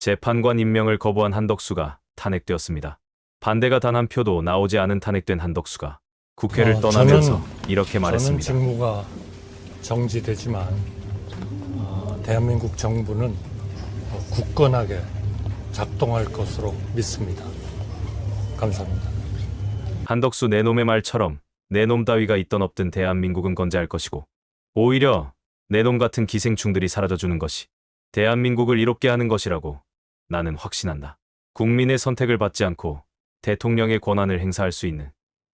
재판관 임명을 거부한 한덕수가 탄핵되었습니다. 반대가 단 한 표도 나오지 않은 탄핵된 한덕수가 국회를 떠나면서 이렇게 저는 말했습니다. 직무가 정지되지만 대한민국 정부는 굳건하게 작동할 것으로 믿습니다. 감사합니다. 한덕수 내놈의 말처럼 내놈 따위가 있던 없든 대한민국은 건재할 것이고 오히려 내놈 같은 기생충들이 사라져주는 것이 대한민국을 이롭게 하는 것이라고 나는 확신한다. 국민의 선택을 받지 않고 대통령의 권한을 행사할 수 있는,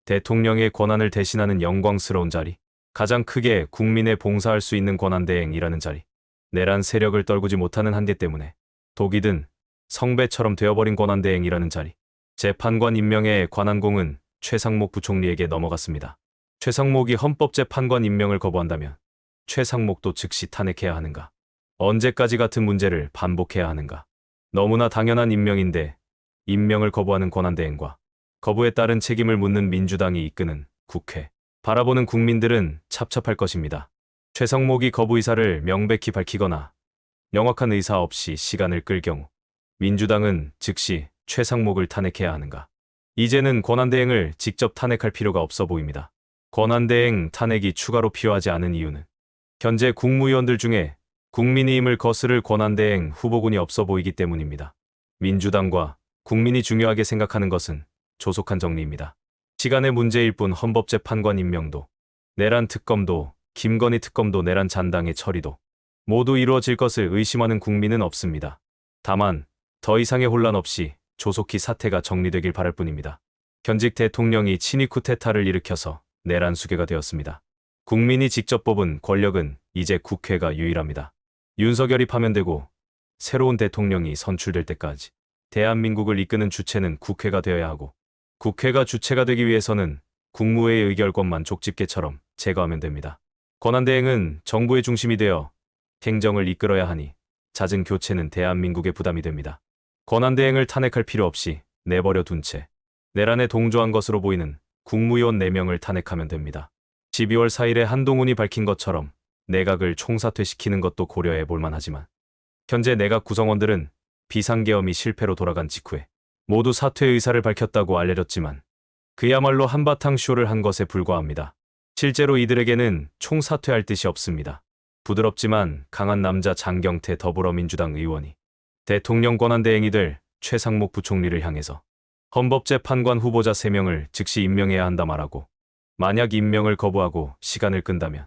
대통령의 권한을 대신하는 영광스러운 자리, 가장 크게 국민에 봉사할 수 있는 권한대행이라는 자리, 내란 세력을 떨구지 못하는 한계 때문에 독이 든 성배처럼 되어버린 권한대행이라는 자리, 재판관 임명의 관한공은 최상목 부총리에게 넘어갔습니다. 최상목이 헌법재판관 임명을 거부한다면 최상목도 즉시 탄핵해야 하는가? 언제까지 같은 문제를 반복해야 하는가? 너무나 당연한 임명인데 임명을 거부하는 권한대행과 거부에 따른 책임을 묻는 민주당이 이끄는 국회, 바라보는 국민들은 찹찹할 것입니다. 최상목이 거부 의사를 명백히 밝히거나 명확한 의사 없이 시간을 끌 경우 민주당은 즉시 최상목을 탄핵해야 하는가? 이제는 권한대행을 직접 탄핵할 필요가 없어 보입니다. 권한대행 탄핵이 추가로 필요하지 않은 이유는 현재 국무위원들 중에 국민의힘을 거스를 권한대행 후보군이 없어 보이기 때문입니다. 민주당과 국민이 중요하게 생각하는 것은 조속한 정리입니다. 시간의 문제일 뿐 헌법재판관 임명도, 내란 특검도, 김건희 특검도 내란 잔당의 처리도 모두 이루어질 것을 의심하는 국민은 없습니다. 다만 더 이상의 혼란 없이 조속히 사태가 정리되길 바랄 뿐입니다. 현직 대통령이 친위 쿠데타를 일으켜서 내란 수괴가 되었습니다. 국민이 직접 뽑은 권력은 이제 국회가 유일합니다. 윤석열이 파면되고 새로운 대통령이 선출될 때까지 대한민국을 이끄는 주체는 국회가 되어야 하고, 국회가 주체가 되기 위해서는 국무회의 의결권만 족집게처럼 제거하면 됩니다. 권한대행은 정부의 중심이 되어 행정을 이끌어야 하니 잦은 교체는 대한민국의 부담이 됩니다. 권한대행을 탄핵할 필요 없이 내버려 둔 채 내란에 동조한 것으로 보이는 국무위원 4명을 탄핵하면 됩니다. 12월 4일에 한동훈이 밝힌 것처럼 내각을 총사퇴시키는 것도 고려해 볼만 하지만 현재 내각 구성원들은 비상계엄이 실패로 돌아간 직후에 모두 사퇴 의사를 밝혔다고 알려졌지만 그야말로 한바탕 쇼를 한 것에 불과합니다. 실제로 이들에게는 총사퇴할 뜻이 없습니다. 부드럽지만 강한 남자 장경태 더불어민주당 의원이 대통령 권한대행이 될 최상목 부총리를 향해서 헌법재판관 후보자 3명을 즉시 임명해야 한다 말하고, 만약 임명을 거부하고 시간을 끈다면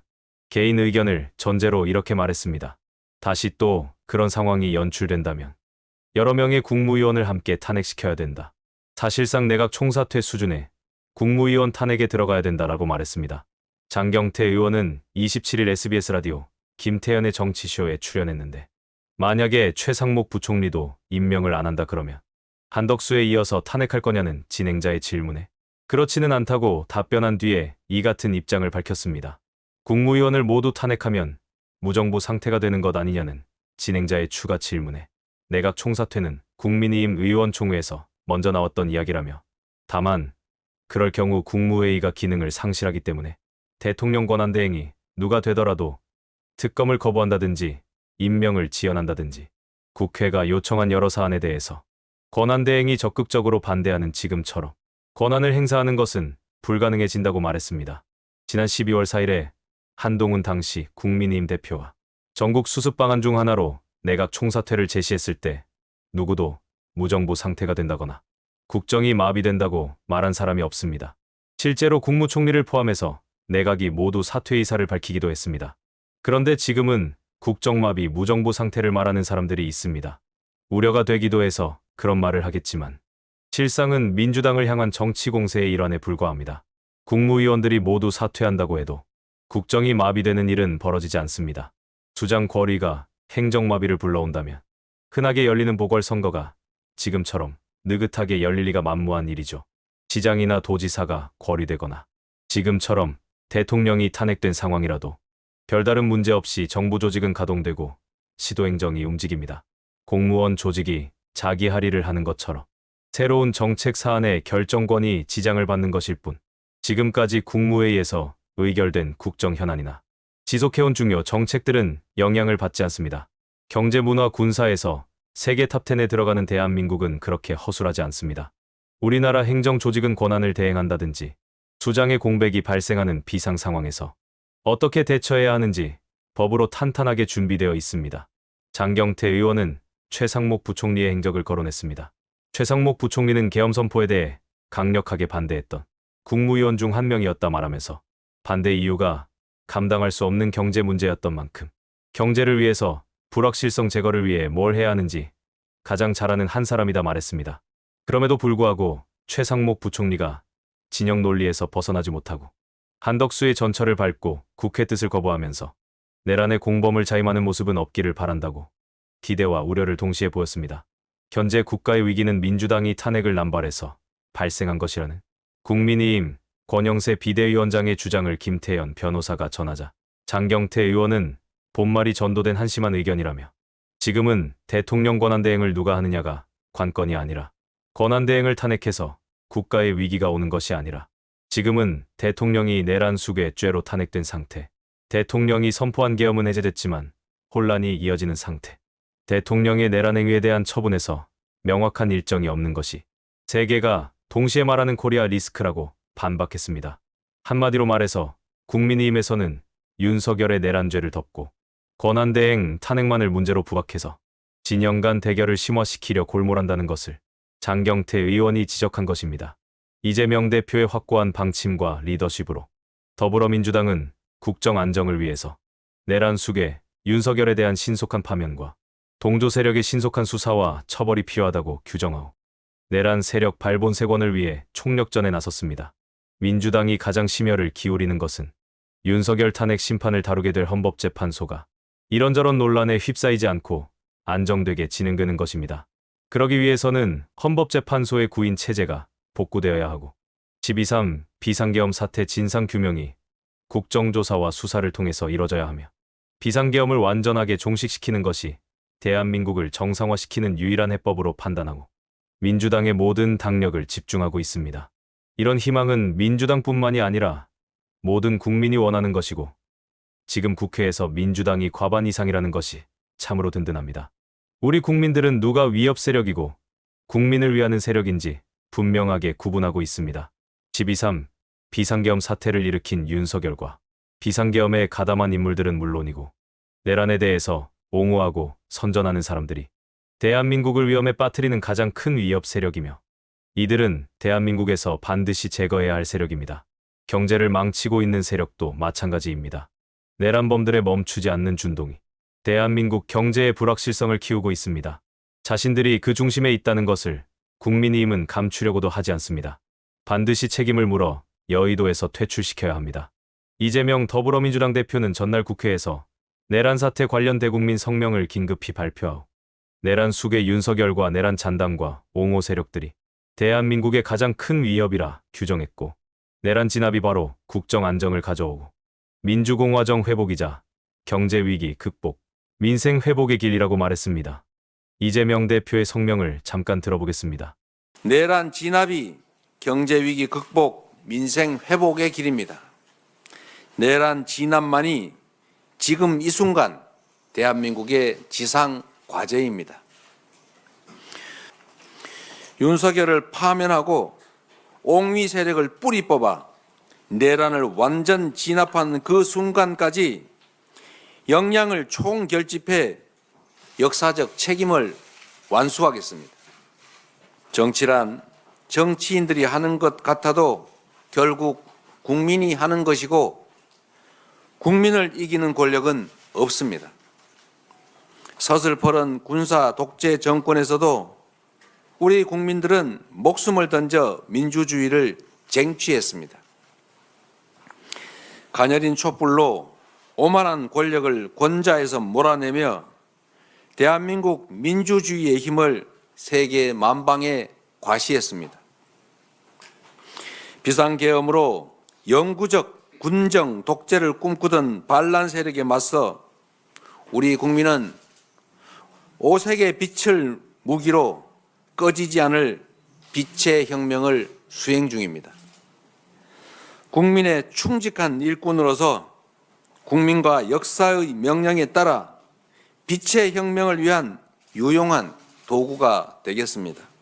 개인 의견을 전제로 이렇게 말했습니다. 다시 또 그런 상황이 연출된다면 여러 명의 국무위원을 함께 탄핵시켜야 된다. 사실상 내각 총사퇴 수준의 국무위원 탄핵에 들어가야 된다라고 말했습니다. 장경태 의원은 27일 SBS 라디오 김태현의 정치쇼에 출연했는데, 만약에 최상목 부총리도 임명을 안 한다 그러면 한덕수에 이어서 탄핵할 거냐는 진행자의 질문에 그렇지는 않다고 답변한 뒤에 이 같은 입장을 밝혔습니다. 국무위원을 모두 탄핵하면 무정부 상태가 되는 것 아니냐는 진행자의 추가 질문에 내각 총사퇴는 국민의힘 의원총회에서 먼저 나왔던 이야기라며, 다만 그럴 경우 국무회의가 기능을 상실하기 때문에 대통령 권한대행이 누가 되더라도 특검을 거부한다든지 임명을 지연한다든지 국회가 요청한 여러 사안에 대해서 권한대행이 적극적으로 반대하는 지금처럼 권한을 행사하는 것은 불가능해진다고 말했습니다. 지난 12월 4일에 한동훈 당시 국민의힘 대표와 전국 수습 방안 중 하나로 내각 총사퇴를 제시했을 때 누구도 무정부 상태가 된다거나 국정이 마비된다고 말한 사람이 없습니다. 실제로 국무총리를 포함해서 내각이 모두 사퇴 의사를 밝히기도 했습니다. 그런데 지금은 국정마비 무정부 상태를 말하는 사람들이 있습니다. 우려가 되기도 해서 그런 말을 하겠지만 실상은 민주당을 향한 정치 공세의 일환에 불과합니다. 국무위원들이 모두 사퇴한다고 해도 국정이 마비되는 일은 벌어지지 않습니다. 주장 거리가 행정마비를 불러온다면 흔하게 열리는 보궐선거가 지금처럼 느긋하게 열릴 리가 만무한 일이죠. 시장이나 도지사가 거리되거나 지금처럼 대통령이 탄핵된 상황이라도 별다른 문제 없이 정부 조직은 가동되고 시도행정이 움직입니다. 공무원 조직이 자기 할 일을 하는 것처럼 새로운 정책 사안의 결정권이 지장을 받는 것일 뿐, 지금까지 국무회의에서 의결된 국정 현안이나 지속해온 중요 정책들은 영향을 받지 않습니다. 경제, 문화, 군사에서 세계 탑10에 들어가는 대한민국은 그렇게 허술하지 않습니다. 우리나라 행정 조직은 권한을 대행한다든지 수장의 공백이 발생하는 비상 상황에서 어떻게 대처해야 하는지 법으로 탄탄하게 준비되어 있습니다. 장경태 의원은 최상목 부총리의 행적을 거론했습니다. 최상목 부총리는 계엄 선포에 대해 강력하게 반대했던 국무위원 중 한 명이었다 말하면서 반대 이유가 감당할 수 없는 경제 문제였던 만큼 경제를 위해서 불확실성 제거를 위해 뭘 해야 하는지 가장 잘 아는 한 사람이다 말했습니다. 그럼에도 불구하고 최상목 부총리가 진영 논리에서 벗어나지 못하고 한덕수의 전철을 밟고 국회 뜻을 거부하면서 내란의 공범을 자임하는 모습은 없기를 바란다고 기대와 우려를 동시에 보였습니다. 현재 국가의 위기는 민주당이 탄핵을 남발해서 발생한 것이라는 국민의힘 권영세 비대위원장의 주장을 김태현 변호사가 전하자 장경태 의원은 본말이 전도된 한심한 의견이라며 지금은 대통령 권한대행을 누가 하느냐가 관건이 아니라 권한대행을 탄핵해서 국가의 위기가 오는 것이 아니라 지금은 대통령이 내란 수괴 죄로 탄핵된 상태, 대통령이 선포한 계엄은 해제됐지만 혼란이 이어지는 상태, 대통령의 내란 행위에 대한 처분에서 명확한 일정이 없는 것이 세계가 동시에 말하는 코리아 리스크라고 반박했습니다. 한마디로 말해서 국민의힘에서는 윤석열의 내란죄를 덮고 권한대행 탄핵만을 문제로 부각해서 진영 간 대결을 심화시키려 골몰한다는 것을 장경태 의원이 지적한 것입니다. 이재명 대표의 확고한 방침과 리더십으로 더불어민주당은 국정 안정을 위해서 내란 수괴, 윤석열에 대한 신속한 파면과 동조 세력의 신속한 수사와 처벌이 필요하다고 규정하고 내란 세력 발본색원을 위해 총력전에 나섰습니다. 민주당이 가장 심혈을 기울이는 것은 윤석열 탄핵 심판을 다루게 될 헌법재판소가 이런저런 논란에 휩싸이지 않고 안정되게 진행되는 것입니다. 그러기 위해서는 헌법재판소의 구인 체제가 복구되어야 하고 12.3 비상계엄 사태 진상규명이 국정조사와 수사를 통해서 이뤄져야 하며 비상계엄을 완전하게 종식시키는 것이 대한민국을 정상화시키는 유일한 해법으로 판단하고 민주당의 모든 당력을 집중하고 있습니다. 이런 희망은 민주당뿐만이 아니라 모든 국민이 원하는 것이고 지금 국회에서 민주당이 과반 이상이라는 것이 참으로 든든합니다. 우리 국민들은 누가 위협 세력이고 국민을 위하는 세력인지 분명하게 구분하고 있습니다. 12.3 비상계엄 사태를 일으킨 윤석열과 비상계엄에 가담한 인물들은 물론이고 내란에 대해서 옹호하고 선전하는 사람들이 대한민국을 위험에 빠뜨리는 가장 큰 위협 세력이며 이들은 대한민국에서 반드시 제거해야 할 세력입니다. 경제를 망치고 있는 세력도 마찬가지입니다. 내란범들의 멈추지 않는 준동이 대한민국 경제의 불확실성을 키우고 있습니다. 자신들이 그 중심에 있다는 것을 국민의힘은 감추려고도 하지 않습니다. 반드시 책임을 물어 여의도에서 퇴출시켜야 합니다. 이재명 더불어민주당 대표는 전날 국회에서 내란 사태 관련 대국민 성명을 긴급히 발표하고 내란 수괴 윤석열과 내란 잔당과 옹호 세력들이 대한민국의 가장 큰 위협이라 규정했고 내란 진압이 바로 국정 안정을 가져오고 민주공화정 회복이자 경제위기 극복, 민생 회복의 길이라고 말했습니다. 이재명 대표의 성명을 잠깐 들어보겠습니다. 내란 진압이 경제위기 극복, 민생 회복의 길입니다. 내란 진압만이 지금 이 순간 대한민국의 지상 과제입니다. 윤석열을 파면하고 옹위 세력을 뿌리 뽑아 내란을 완전 진압하는 그 순간까지 역량을 총결집해 역사적 책임을 완수하겠습니다. 정치란 정치인들이 하는 것 같아도 결국 국민이 하는 것이고 국민을 이기는 권력은 없습니다. 서슬퍼런 군사 독재 정권에서도 우리 국민들은 목숨을 던져 민주주의를 쟁취했습니다. 가녀린 촛불로 오만한 권력을 권좌에서 몰아내며 대한민국 민주주의의 힘을 세계 만방에 과시했습니다. 비상계엄으로 영구적 군정 독재를 꿈꾸던 반란 세력에 맞서 우리 국민은 오색의 빛을 무기로 꺼지지 않을 빛의 혁명을 수행 중입니다. 국민의 충직한 일꾼으로서 국민과 역사의 명령에 따라 빛의 혁명을 위한 유용한 도구가 되겠습니다.